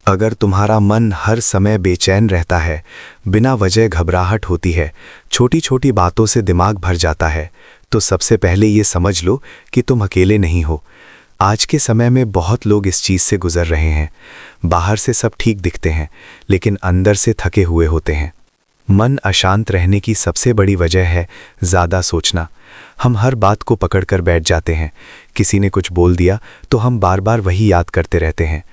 अगर तुम्हारा मन हर समय बेचैन रहता है, बिना वजह घबराहट होती है, छोटी छोटी बातों से दिमाग भर जाता है, तो सबसे पहले ये समझ लो कि तुम अकेले नहीं हो। आज के समय में बहुत लोग इस चीज़ से गुजर रहे हैं। बाहर से सब ठीक दिखते हैं, लेकिन अंदर से थके हुए होते हैं। मन अशांत रहने की सबसे बड़ी वजह है ज़्यादा सोचना। हम हर बात को पकड़कर बैठ जाते हैं। किसी ने कुछ बोल दिया तो हम बार बार वही याद करते रहते हैं।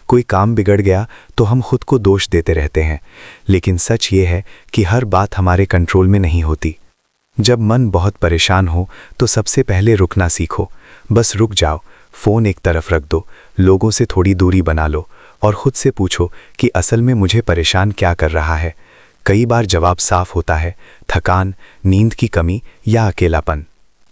कोई काम बिगड़ गया तो हम खुद को दोष देते रहते हैं। लेकिन सच ये है कि हर बात हमारे कंट्रोल में नहीं होती। जब मन बहुत परेशान हो तो सबसे पहले रुकना सीखो। बस रुक जाओ, फ़ोन एक तरफ रख दो, लोगों से थोड़ी दूरी बना लो और खुद से पूछो कि असल में मुझे परेशान क्या कर रहा है। कई बार जवाब साफ होता है, थकान, नींद की कमी या अकेलापन।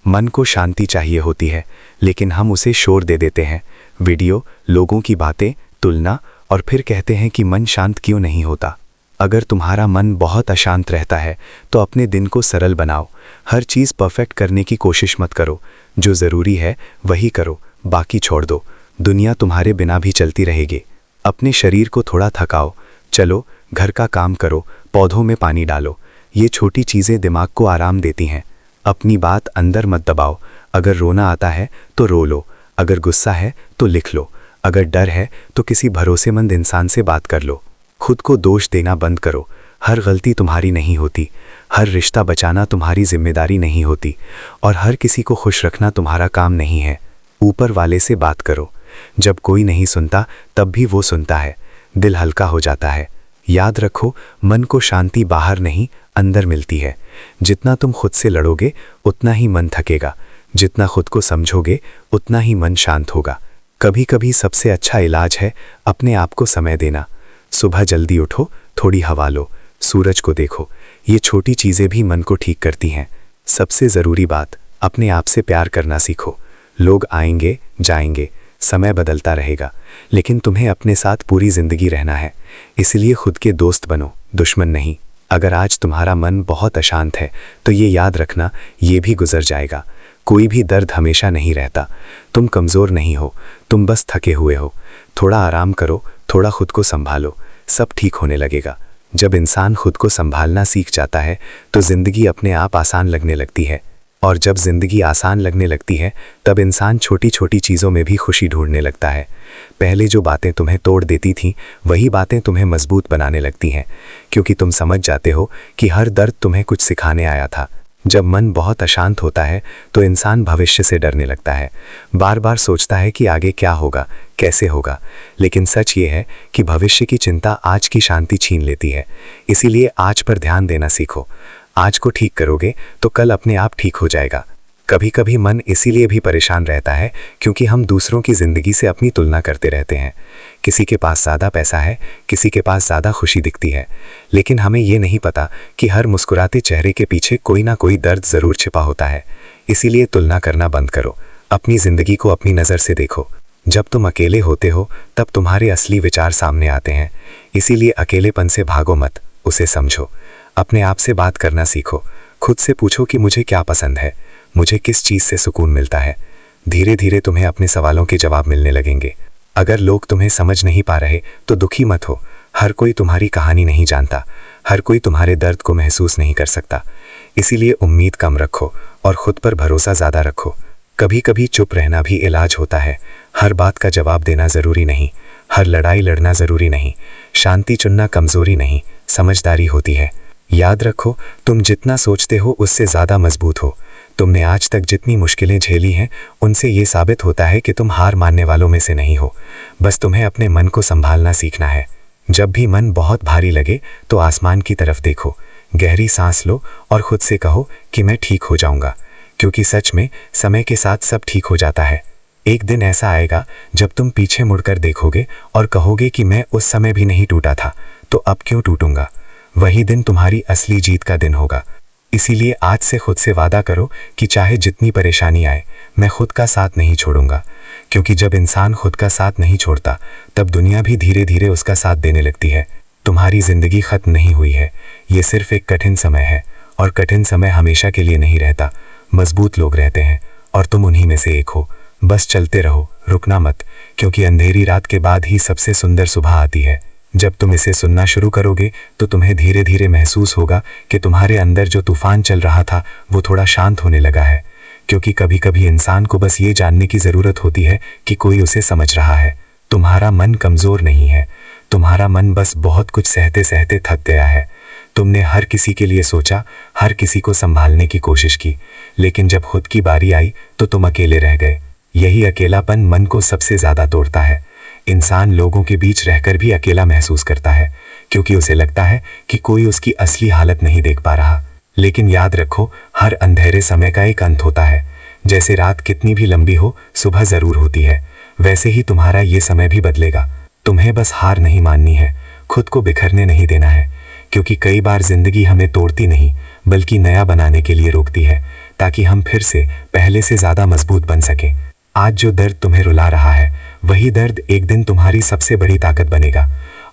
मन को शांति चाहिए होती है, लेकिन हम उसे शोर दे देते हैं। वीडियो, लोगों की बातें, तुलना, और फिर कहते हैं कि मन शांत क्यों नहीं होता। अगर तुम्हारा मन बहुत अशांत रहता है तो अपने दिन को सरल बनाओ। हर चीज़ परफेक्ट करने की कोशिश मत करो। जो ज़रूरी है वही करो, बाकी छोड़ दो। दुनिया तुम्हारे बिना भी चलती रहेगी। अपने शरीर को थोड़ा थकाओ, चलो, घर का काम करो, पौधों में पानी डालो। ये छोटी चीज़ें दिमाग को आराम देती हैं। अपनी बात अंदर मत दबाओ। अगर रोना आता है तो रो लो, अगर गुस्सा है तो लिख लो, अगर डर है तो किसी भरोसेमंद इंसान से बात कर लो। खुद को दोष देना बंद करो। हर गलती तुम्हारी नहीं होती, हर रिश्ता बचाना तुम्हारी जिम्मेदारी नहीं होती, और हर किसी को खुश रखना तुम्हारा काम नहीं है। ऊपर वाले से बात करो। जब कोई नहीं सुनता तब भी वो सुनता है। दिल हल्का हो जाता है। याद रखो, मन को शांति बाहर नहीं, अंदर मिलती है। जितना तुम खुद से लड़ोगे उतना ही मन थकेगा। जितना खुद को समझोगे उतना ही मन शांत होगा। कभी कभी सबसे अच्छा इलाज है अपने आप को समय देना। सुबह जल्दी उठो, थोड़ी हवा लो, सूरज को देखो। ये छोटी चीज़ें भी मन को ठीक करती हैं। सबसे ज़रूरी बात, अपने आप से प्यार करना सीखो। लोग आएंगे जाएंगे, समय बदलता रहेगा, लेकिन तुम्हें अपने साथ पूरी ज़िंदगी रहना है। इसलिए खुद के दोस्त बनो, दुश्मन नहीं। अगर आज तुम्हारा मन बहुत अशांत है तो ये याद रखना, ये भी गुजर जाएगा। कोई भी दर्द हमेशा नहीं रहता। तुम कमज़ोर नहीं हो, तुम बस थके हुए हो। थोड़ा आराम करो, थोड़ा खुद को संभालो, सब ठीक होने लगेगा। जब इंसान खुद को संभालना सीख जाता है तो ज़िंदगी अपने आप आसान लगने लगती है, और जब ज़िंदगी आसान लगने लगती है तब इंसान छोटी छोटी चीज़ों में भी खुशी ढूंढने लगता है। पहले जो बातें तुम्हें तोड़ देती थीं वही बातें तुम्हें मजबूत बनाने लगती हैं, क्योंकि तुम समझ जाते हो कि हर दर्द तुम्हें कुछ सिखाने आया था। जब मन बहुत अशांत होता है तो इंसान भविष्य से डरने लगता है। बार बार सोचता है कि आगे क्या होगा, कैसे होगा। लेकिन सच ये है कि भविष्य की चिंता आज की शांति छीन लेती है। इसीलिए आज पर ध्यान देना सीखो। आज को ठीक करोगे तो कल अपने आप ठीक हो जाएगा। कभी कभी मन इसीलिए भी परेशान रहता है क्योंकि हम दूसरों की ज़िंदगी से अपनी तुलना करते रहते हैं। किसी के पास ज़्यादा पैसा है, किसी के पास ज़्यादा खुशी दिखती है, लेकिन हमें ये नहीं पता कि हर मुस्कुराते चेहरे के पीछे कोई ना कोई दर्द ज़रूर छिपा होता है। इसीलिए तुलना करना बंद करो। अपनी ज़िंदगी को अपनी नज़र से देखो। जब तुम अकेले होते हो तब तुम्हारे असली विचार सामने आते हैं। इसीलिए अकेलेपन से भागो मत, उसे समझो। अपने आप से बात करना सीखो। खुद से पूछो कि मुझे क्या पसंद है, मुझे किस चीज़ से सुकून मिलता है। धीरे धीरे तुम्हें अपने सवालों के जवाब मिलने लगेंगे। अगर लोग तुम्हें समझ नहीं पा रहे तो दुखी मत हो। हर कोई तुम्हारी कहानी नहीं जानता, हर कोई तुम्हारे दर्द को महसूस नहीं कर सकता। इसीलिए उम्मीद कम रखो और खुद पर भरोसा ज़्यादा रखो। कभी कभी चुप रहना भी इलाज होता है। हर बात का जवाब देना ज़रूरी नहीं, हर लड़ाई लड़ना ज़रूरी नहीं। शांति चुनना कमज़ोरी नहीं, समझदारी होती है। याद रखो, तुम जितना सोचते हो उससे ज़्यादा मजबूत हो। तुमने आज तक जितनी मुश्किलें झेली हैं उनसे ये साबित होता है कि तुम हार मानने वालों में से नहीं हो। बस तुम्हें अपने मन को संभालना सीखना है। जब भी मन बहुत भारी लगे तो आसमान की तरफ देखो, गहरी सांस लो और खुद से कहो कि मैं ठीक हो जाऊंगा, क्योंकि सच में समय के साथ सब ठीक हो जाता है। एक दिन ऐसा आएगा जब तुम पीछे मुड़कर देखोगे और कहोगे कि मैं उस समय भी नहीं टूटा था, तो अब क्यों टूटूंगा। वही दिन तुम्हारी असली जीत का दिन होगा। इसीलिए आज से खुद से वादा करो कि चाहे जितनी परेशानी आए, मैं खुद का साथ नहीं छोड़ूंगा। क्योंकि जब इंसान खुद का साथ नहीं छोड़ता तब दुनिया भी धीरे धीरे उसका साथ देने लगती है। तुम्हारी ज़िंदगी ख़त्म नहीं हुई है, ये सिर्फ एक कठिन समय है, और कठिन समय हमेशा के लिए नहीं रहता। मजबूत लोग रहते हैं और तुम उन्हीं में से एक हो। बस चलते रहो, रुकना मत, क्योंकि अंधेरी रात के बाद ही सबसे सुंदर सुबह आती है। जब तुम इसे सुनना शुरू करोगे तो तुम्हें धीरे धीरे महसूस होगा कि तुम्हारे अंदर जो तूफान चल रहा था वो थोड़ा शांत होने लगा है। क्योंकि कभी कभी इंसान को बस ये जानने की ज़रूरत होती है कि कोई उसे समझ रहा है। तुम्हारा मन कमज़ोर नहीं है, तुम्हारा मन बस बहुत कुछ सहते सहते थक गया है। तुमने हर किसी के लिए सोचा, हर किसी को संभालने की कोशिश की, लेकिन जब खुद की बारी आई तो तुम अकेले रह गए। यही अकेलापन मन को सबसे ज़्यादा तोड़ता है। इंसान लोगों के बीच रहकर भी अकेला महसूस करता है, क्योंकि उसे लगता है कि कोई उसकी असली हालत नहीं देख पा रहा। लेकिन याद रखो, हर अंधेरे समय का एक अंत होता है। जैसे रात कितनी भी लंबी हो, सुबह ज़रूर होती है। वैसे ही तुम्हारा ये समय भी बदलेगा। तुम्हें बस हार नहीं माननी है, खुद को बिखरने नहीं देना है, क्योंकि कई बार जिंदगी हमें तोड़ती नहीं बल्कि नया बनाने के लिए रोकती है, ताकि हम फिर से पहले से ज़्यादा मजबूत बन सकें। आज जो दर्द तुम्हें रुला रहा है, वही दर्द एक दिन तुम्हारी सबसे बड़ी ताकत बनेगा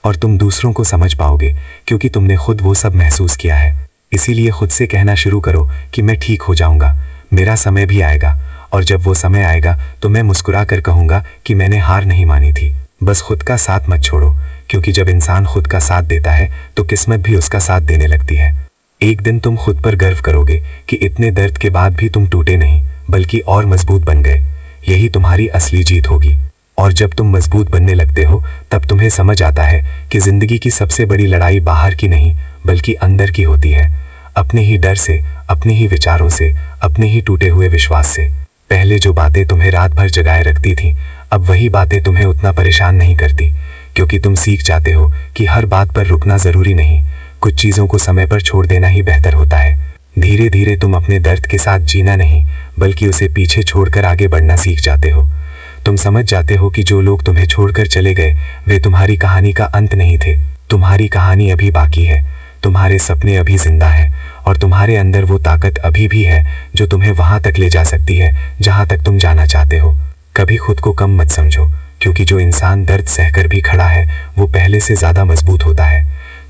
और तुम दूसरों को समझ पाओगे, क्योंकि तुमने खुद वो सब महसूस किया है। इसीलिए खुद से कहना शुरू करो कि मैं ठीक हो जाऊंगा, मेरा समय भी आएगा, और जब वो समय आएगा तो मैं मुस्कुरा कर कहूँगा कि मैंने हार नहीं मानी थी। बस खुद का साथ मत छोड़ो, क्योंकि जब इंसान खुद का साथ देता है तो किस्मत भी उसका साथ देने लगती है। एक दिन तुम खुद पर गर्व करोगे कि इतने दर्द के बाद भी तुम टूटे नहीं बल्कि और मजबूत बन गए। यही तुम्हारी असली जीत होगी। और जब तुम मजबूत बनने लगते हो तब तुम्हें समझ आता है कि जिंदगी की सबसे बड़ी लड़ाई बाहर की नहीं बल्कि अंदर की होती है। अपने ही डर से, अपने ही विचारों से, अपने ही टूटे हुए विश्वास से। पहले जो बातें तुम्हें रात भर जगाए रखती थीं, अब वही बातें तुम्हें उतना परेशान नहीं करती, क्योंकि तुम सीख जाते हो कि हर बात पर रुकना जरूरी नहीं, कुछ चीज़ों को समय पर छोड़ देना ही बेहतर होता है। धीरे धीरे तुम अपने दर्द के साथ जीना नहीं बल्कि उसे पीछे छोड़कर आगे बढ़ना सीख जाते हो। तुम समझ जाते हो कि जो लोग तुम्हें छोड़कर चले गए वे तुम्हारी कहानी का अंत नहीं थे। तुम्हारी कहानी अभी बाकी है, तुम्हारे सपने अभी जिंदा हैं, और तुम्हारे अंदर वो ताकत अभी भी है जो तुम्हें वहां तक ले जा सकती है जहां तक तुम जाना चाहते हो। कभी खुद को कम मत समझो, क्योंकि जो इंसान दर्द सहकर भी खड़ा है वो पहले से ज़्यादा मजबूत होता है।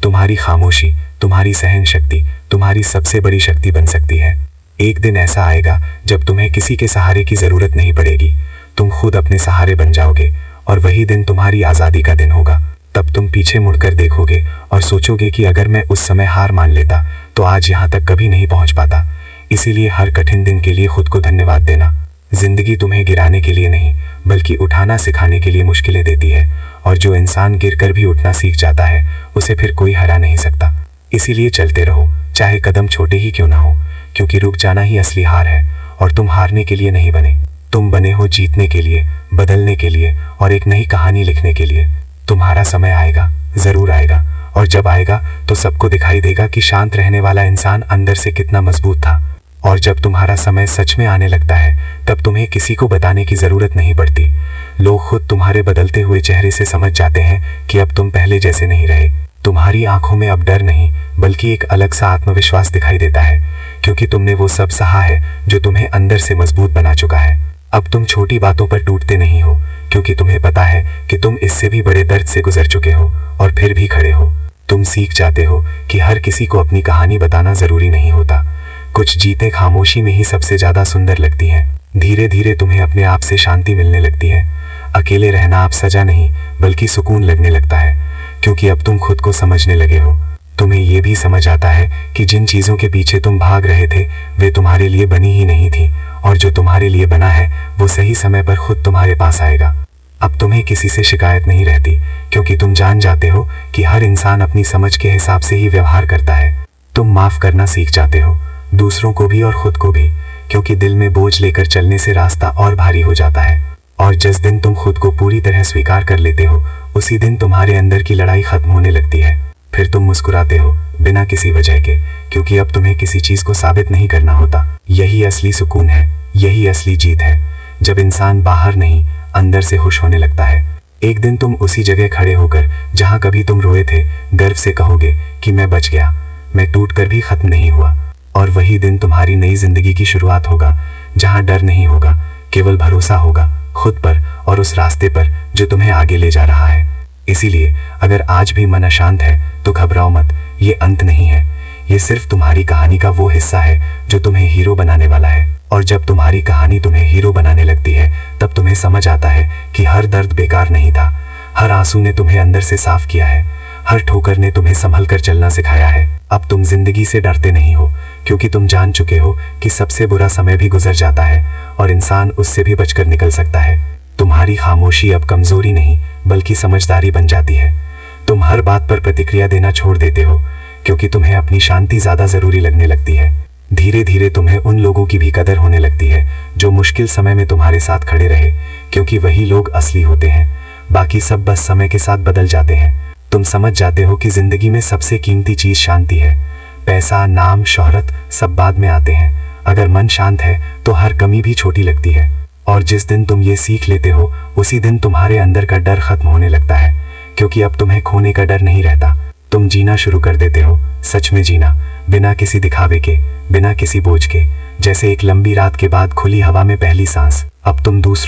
तुम्हारी खामोशी, तुम्हारी सहन शक्ति तुम्हारी सबसे बड़ी शक्ति बन सकती है। एक दिन ऐसा आएगा जब तुम्हें किसी के सहारे की ज़रूरत नहीं पड़ेगी, तुम खुद अपने सहारे बन जाओगे, और वही दिन तुम्हारी आज़ादी का दिन होगा। तब तुम पीछे मुड़कर देखोगे और सोचोगे कि अगर मैं उस समय हार मान लेता तो आज यहाँ तक कभी नहीं पहुँच पाता। इसीलिए हर कठिन दिन के लिए खुद को धन्यवाद देना। जिंदगी तुम्हें गिराने के लिए नहीं बल्कि उठाना सिखाने के लिए मुश्किलें देती है, और जो इंसान गिरकर भी उठना सीख जाता है उसे फिर कोई हरा नहीं सकता। इसीलिए चलते रहो, चाहे कदम छोटे ही क्यों ना हो, क्योंकि रुक जाना ही असली हार है। और तुम हारने के लिए नहीं बने, तुम बने हो जीतने के लिए, बदलने के लिए, और एक नई कहानी लिखने के लिए। तुम्हारा समय आएगा, जरूर आएगा, और जब आएगा तो सबको दिखाई देगा कि शांत रहने वाला इंसान अंदर से कितना मजबूत था। और जब तुम्हारा समय सच में आने लगता है तब तुम्हें किसी को बताने की जरूरत नहीं पड़ती। लोग खुद तुम्हारे बदलते हुए चेहरे से समझ जाते हैं कि अब तुम पहले जैसे नहीं रहे। तुम्हारी आंखों में अब डर नहीं बल्कि एक अलग सा आत्मविश्वास दिखाई देता है, क्योंकि तुमने वो सब सहा है जो तुम्हें अंदर से मजबूत बना चुका है। अब तुम छोटी बातों पर टूटते नहीं हो, क्योंकि तुम्हें पता है कि तुम इससे भी बड़े दर्द से गुजर चुके हो और फिर भी खड़े हो। तुम सीख जाते हो कि हर किसी को अपनी कहानी बताना जरूरी नहीं होता। कुछ जीतें खामोशी में ही सबसे ज्यादा सुंदर लगती हैं। धीरे धीरे तुम्हें अपने आप से शांति मिलने लगती है। अकेले रहना अब सजा नहीं बल्कि सुकून लगने लगता है, क्योंकि अब तुम खुद को समझने लगे हो। तुम्हें ये भी समझ आता है कि जिन चीज़ों के पीछे तुम भाग रहे थे वे तुम्हारे लिए बनी ही नहीं थी, और जो तुम्हारे लिए बना है वो सही समय पर खुद तुम्हारे पास आएगा। अब तुम्हें किसी से शिकायत नहीं रहती, क्योंकि तुम जान जाते हो कि हर इंसान अपनी समझ के हिसाब से ही व्यवहार करता है। तुम माफ़ करना सीख जाते हो, दूसरों को भी और खुद को भी, क्योंकि दिल में बोझ लेकर चलने से रास्ता और भारी हो जाता है। और जिस दिन तुम खुद को पूरी तरह स्वीकार कर लेते हो उसी दिन तुम्हारे अंदर की लड़ाई खत्म होने लगती है। फिर तुम मुस्कुराते हो बिना किसी वजह के, क्योंकि अब तुम्हें किसी चीज़ को साबित नहीं करना होता। यही असली सुकून है, यही असली जीत है, जब इंसान बाहर नहीं अंदर से खुश होने लगता है। एक दिन तुम उसी जगह खड़े होकर जहाँ कभी तुम रोए थे गर्व से कहोगे कि मैं बच गया, मैं टूट कर भी खत्म नहीं हुआ। और वही दिन तुम्हारी नई जिंदगी की शुरुआत होगा, जहाँ डर नहीं होगा, केवल भरोसा होगा खुद पर और उस रास्ते पर जो तुम्हें आगे ले जा रहा है। इसीलिए अगर आज भी मन अशांत है तो घबराओ मत, ये अंत नहीं है, ये सिर्फ तुम्हारी कहानी का वो हिस्सा है जो तुम्हें हीरो बनाने वाला है। और जब तुम्हारी कहानी तुम्हें हीरो बनाने लगती है तब तुम्हें समझ आता है कि हर दर्द बेकार नहीं था। हर आंसू ने तुम्हें अंदर से साफ किया है, हर ठोकर ने तुम्हें संभल कर चलना सिखाया है। अब तुम जिंदगी से डरते नहीं हो, क्योंकि तुम जान चुके हो कि सबसे बुरा समय भी गुजर जाता है और इंसान उससे भी बचकर निकल सकता है। तुम्हारी खामोशी अब कमजोरी नहीं बल्कि समझदारी बन जाती है। तुम हर बात पर प्रतिक्रिया देना छोड़ देते हो, क्योंकि तुम्हें अपनी शांति ज्यादा जरूरी लगने लगती है। धीरे धीरे तुम्हें उन लोगों की भी कदर होने लगती है जो मुश्किल समय में तुम्हारे साथ खड़े रहे, क्योंकि वही लोग असली होते हैं। बाकी सब बस समय के साथ बदल जाते हैं। तुम समझ जाते हो कि जिंदगी में सबसे कीमती चीज शांति है। पैसा, नाम, शोहरत सब बाद में आते हैं। अगर मन शांत है तो हर कमी भी छोटी लगती है। और जिस दिन तुम ये सीख लेते हो उसी दिन तुम्हारे अंदर का डर खत्म होने लगता है, क्योंकि अब तुम्हें खोने का डर नहीं रहता। तुम जीना शुरू कर देते हो, सच में जीना, बिना किसी दिखावे के, बिना किसी बोझ के, जैसे एक लंबी रात के बाद खुली हवा में पहली सांस। अब तुम दूसरों